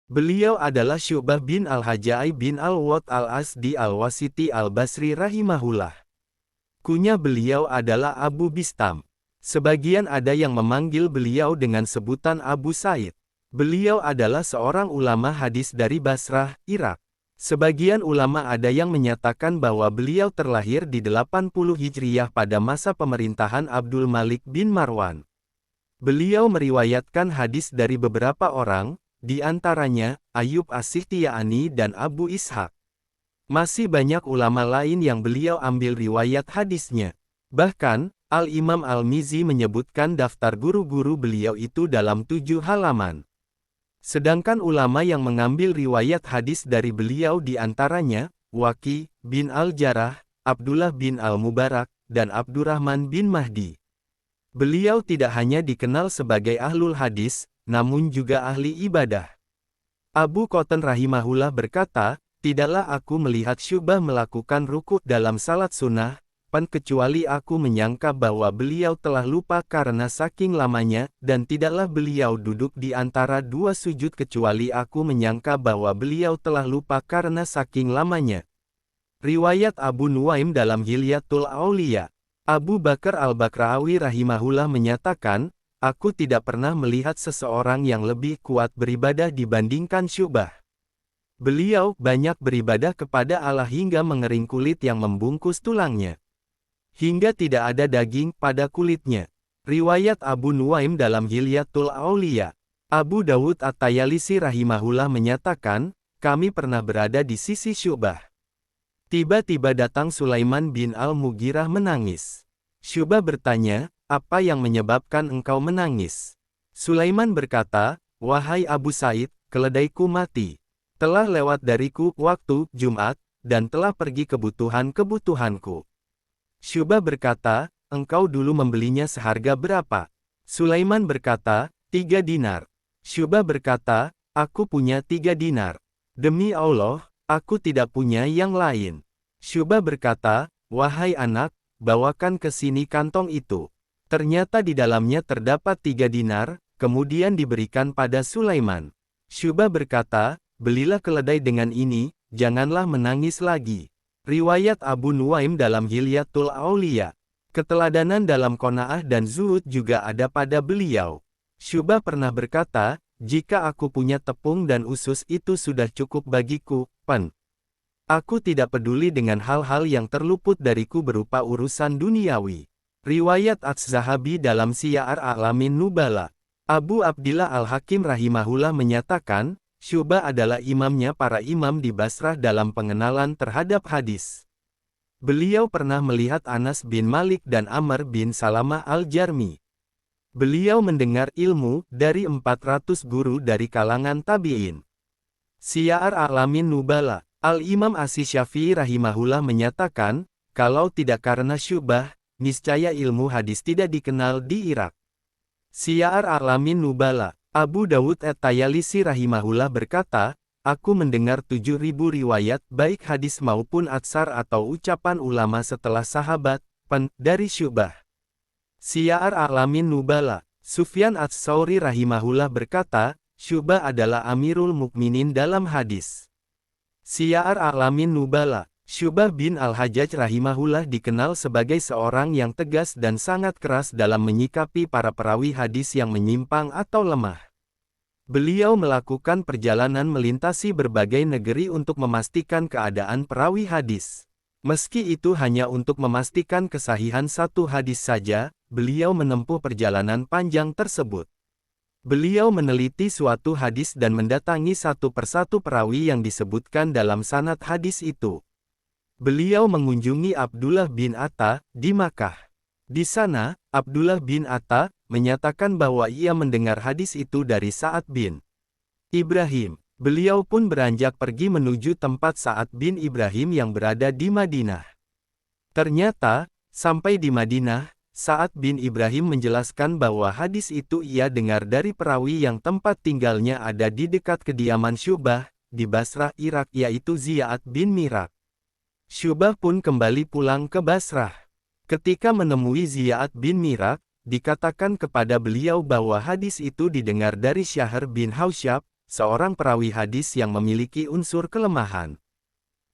Beliau adalah Syu'bah bin Al-Hajjaj bin Al-Wad Al-Asdi Al-Wasiti Al-Basri rahimahullah. Kunya beliau adalah Abu Bistam. Sebagian ada yang memanggil beliau dengan sebutan Abu Said. Beliau adalah seorang ulama hadis dari Basrah, Irak. Sebagian ulama ada yang menyatakan bahwa beliau terlahir di 80 Hijriyah pada masa pemerintahan Abdul Malik bin Marwan. Beliau meriwayatkan hadis dari beberapa orang, di antaranya Ayyub As-Sikhtiyani dan Abu Ishaq. Masih banyak ulama lain yang beliau ambil riwayat hadisnya. Bahkan, Al-Imam Al-Mizi menyebutkan daftar guru-guru beliau itu dalam 7 halaman. Sedangkan ulama yang mengambil riwayat hadis dari beliau di antaranya, Waqi' bin Al-Jarrah, Abdullah bin Al-Mubarak, dan Abdurrahman bin Mahdi. Beliau tidak hanya dikenal sebagai ahlul hadis, namun juga ahli ibadah. Abu Qatan rahimahullah berkata, tidaklah aku melihat Syu'bah melakukan rukuk dalam salat sunnah, kecuali aku menyangka bahwa beliau telah lupa karena saking lamanya, dan tidaklah beliau duduk di antara dua sujud kecuali aku menyangka bahwa beliau telah lupa karena saking lamanya. Riwayat Abu Nuaim dalam Hilyatul Auliya. Abu Bakar Al-Bakrawi rahimahullah menyatakan, aku tidak pernah melihat seseorang yang lebih kuat beribadah dibandingkan Syu'bah. Beliau banyak beribadah kepada Allah hingga mengering kulit yang membungkus tulangnya. Hingga tidak ada daging pada kulitnya. Riwayat Abu Nuaim dalam Hilyatul Auliya. Abu Dawud At-Tayalisi rahimahullah menyatakan, kami pernah berada di sisi Syu'bah. Tiba-tiba datang Sulaiman bin Al-Mughirah menangis. Syu'bah bertanya, apa yang menyebabkan engkau menangis? Sulaiman berkata, wahai Abu Said, keledaiku mati. Telah lewat dariku waktu Jumat, dan telah pergi kebutuhan-kebutuhanku. Syu'bah berkata, engkau dulu membelinya seharga berapa? Sulaiman berkata, 3 dinar. Syu'bah berkata, aku punya 3 dinar. Demi Allah, aku tidak punya yang lain. Syu'bah berkata, wahai anak, bawakan ke sini kantong itu. Ternyata di dalamnya terdapat 3 dinar, kemudian diberikan pada Sulaiman. Syu'bah berkata, belilah keledai dengan ini, janganlah menangis lagi. Riwayat Abu Nuaim dalam Hilyatul Auliya. Keteladanan dalam qanaah dan zuhud juga ada pada beliau. Syu'bah pernah berkata, jika aku punya tepung dan usus itu sudah cukup bagiku, Aku tidak peduli dengan hal-hal yang terluput dariku berupa urusan duniawi. Riwayat Az-Zahabi dalam Syiar A'lamin Nubala. Abu Abdillah Al-Hakim rahimahullah menyatakan, Syu'bah adalah imamnya para imam di Basrah dalam pengenalan terhadap hadis. Beliau pernah melihat Anas bin Malik dan Amr bin Salamah Al-Jarmi. Beliau mendengar ilmu dari 400 guru dari kalangan tabi'in. Syiar A'lamin Nubala. Al-Imam Asy-Syafi'i rahimahullah menyatakan, kalau tidak karena Syu'bah, niscaya ilmu hadis tidak dikenal di Irak. Syiar A'lamin Nubala. Abu Dawud At-Tayalisi rahimahullah berkata, aku mendengar 7.000 riwayat baik hadis maupun atsar atau ucapan ulama setelah sahabat, dari Syu'bah. Syiar A'lamin Nubala. Sufyan Ats-Tsauri rahimahullah berkata, Syu'bah adalah Amirul Mukminin dalam hadis. Syiar A'lamin Nubala. Syu'bah bin Al-Hajjaj rahimahullah dikenal sebagai seorang yang tegas dan sangat keras dalam menyikapi para perawi hadis yang menyimpang atau lemah. Beliau melakukan perjalanan melintasi berbagai negeri untuk memastikan keadaan perawi hadis. Meski itu hanya untuk memastikan kesahihan satu hadis saja, beliau menempuh perjalanan panjang tersebut. Beliau meneliti suatu hadis dan mendatangi satu persatu perawi yang disebutkan dalam sanad hadis itu. Beliau mengunjungi Abdullah bin Atta di Makkah. Di sana, Abdullah bin Atta menyatakan bahwa ia mendengar hadis itu dari Sa'ad bin Ibrahim. Beliau pun beranjak pergi menuju tempat Sa'ad bin Ibrahim yang berada di Madinah. Ternyata, sampai di Madinah, Sa'ad bin Ibrahim menjelaskan bahwa hadis itu ia dengar dari perawi yang tempat tinggalnya ada di dekat kediaman Syu'bah, di Basrah, Irak, yaitu Ziyad bin Mirak. Syu'bah pun kembali pulang ke Basrah. Ketika menemui Ziyad bin Mirak, dikatakan kepada beliau bahwa hadis itu didengar dari Syahr bin Hausyab, seorang perawi hadis yang memiliki unsur kelemahan.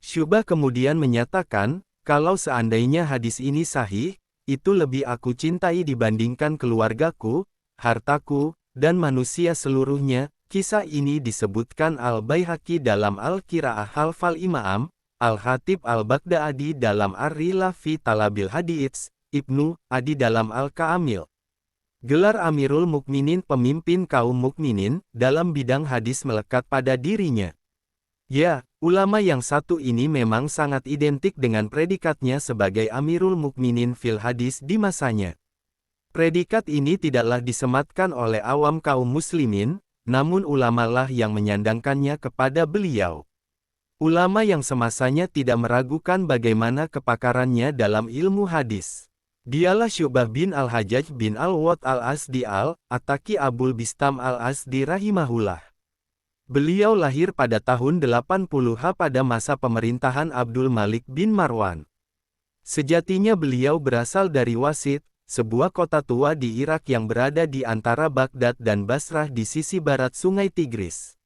Syu'bah kemudian menyatakan, kalau seandainya hadis ini sahih, itu lebih aku cintai dibandingkan keluargaku, hartaku, dan manusia seluruhnya. Kisah ini disebutkan Al-Baihaqi dalam Al-Qira'ah Khalfal Imam, Al-Khatib Al-Baghdadi dalam Ar-Rilah fi Talabil Hadits, Ibnu Adi dalam Al-Kamil. Gelar Amirul Mukminin, pemimpin kaum mukminin, dalam bidang hadis melekat pada dirinya. Ya, ulama yang satu ini memang sangat identik dengan predikatnya sebagai Amirul Mukminin fil hadis di masanya. Predikat ini tidaklah disematkan oleh awam kaum muslimin, namun ulamalah yang menyandangkannya kepada beliau. Ulama yang semasanya tidak meragukan bagaimana kepakarannya dalam ilmu hadis. Dialah Syu'bah bin Al-Hajjaj bin Al-Ward Al-Asdi Al-Ataki Abul Bistam Al-Asdi rahimahullah. Beliau lahir pada tahun 80-ha pada masa pemerintahan Abdul Malik bin Marwan. Sejatinya beliau berasal dari Wasit, sebuah kota tua di Irak yang berada di antara Baghdad dan Basrah di sisi barat Sungai Tigris.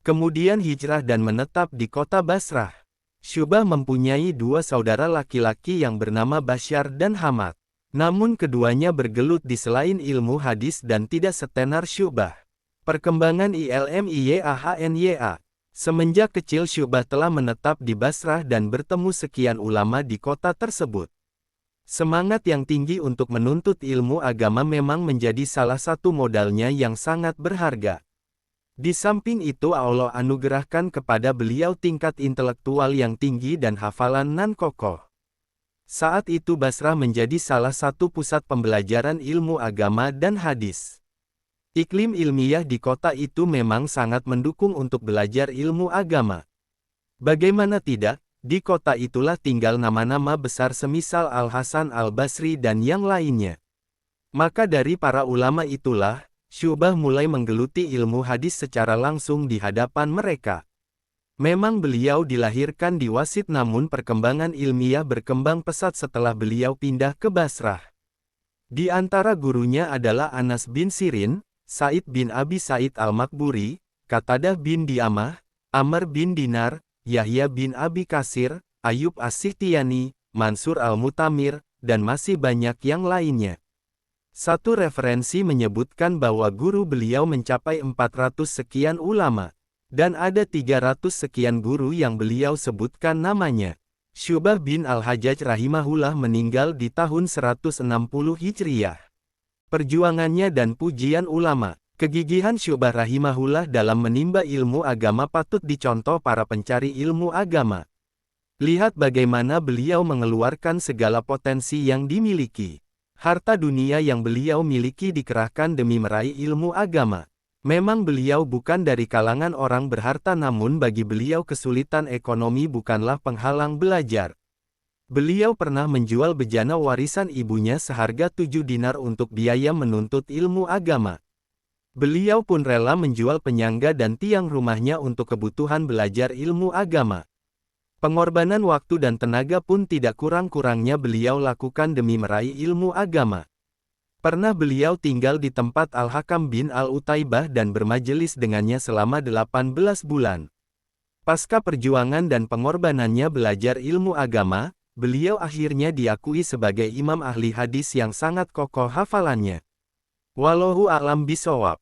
Kemudian hijrah dan menetap di kota Basrah. Syu'bah mempunyai dua saudara laki-laki yang bernama Bashar dan Hamad. Namun keduanya bergelut di selain ilmu hadis dan tidak setenar Syu'bah. Perkembangan ILMIYAHNYA. Semenjak kecil Syu'bah telah menetap di Basrah dan bertemu sekian ulama di kota tersebut. Semangat yang tinggi untuk menuntut ilmu agama memang menjadi salah satu modalnya yang sangat berharga. Di samping itu Allah anugerahkan kepada beliau tingkat intelektual yang tinggi dan hafalan nan kokoh. Saat itu Basrah menjadi salah satu pusat pembelajaran ilmu agama dan hadis. Iklim ilmiah di kota itu memang sangat mendukung untuk belajar ilmu agama. Bagaimana tidak? Di kota itulah tinggal nama-nama besar semisal Al-Hasan Al-Basri dan yang lainnya. Maka dari para ulama itulah, Syu'bah mulai menggeluti ilmu hadis secara langsung di hadapan mereka. Memang beliau dilahirkan di Wasit namun perkembangan ilmiah berkembang pesat setelah beliau pindah ke Basrah. Di antara gurunya adalah Anas bin Sirin, Sa'id bin Abi Sa'id Al-Makburi, Qatadah bin Di'amah, Amr bin Dinar, Yahya bin Abi Kasir, Ayub As-Sikhtiyani, Mansur Al-Mutamir, dan masih banyak yang lainnya. Satu referensi menyebutkan bahwa guru beliau mencapai 400 sekian ulama, dan ada 300 sekian guru yang beliau sebutkan namanya. Syu'bah bin Al-Hajjaj rahimahullah meninggal di tahun 160 Hijriyah. Perjuangannya dan pujian ulama. Kegigihan Syu'bah rahimahullah dalam menimba ilmu agama patut dicontoh para pencari ilmu agama. Lihat bagaimana beliau mengeluarkan segala potensi yang dimiliki. Harta dunia yang beliau miliki dikerahkan demi meraih ilmu agama. Memang beliau bukan dari kalangan orang berharta namun bagi beliau kesulitan ekonomi bukanlah penghalang belajar. Beliau pernah menjual bejana warisan ibunya seharga 7 dinar untuk biaya menuntut ilmu agama. Beliau pun rela menjual penyangga dan tiang rumahnya untuk kebutuhan belajar ilmu agama. Pengorbanan waktu dan tenaga pun tidak kurang-kurangnya beliau lakukan demi meraih ilmu agama. Pernah beliau tinggal di tempat Al-Hakam bin Al-Utaibah dan bermajelis dengannya selama 18 bulan. Pasca perjuangan dan pengorbanannya belajar ilmu agama, beliau akhirnya diakui sebagai imam ahli hadis yang sangat kokoh hafalannya. Wallahu a'lam bishawab.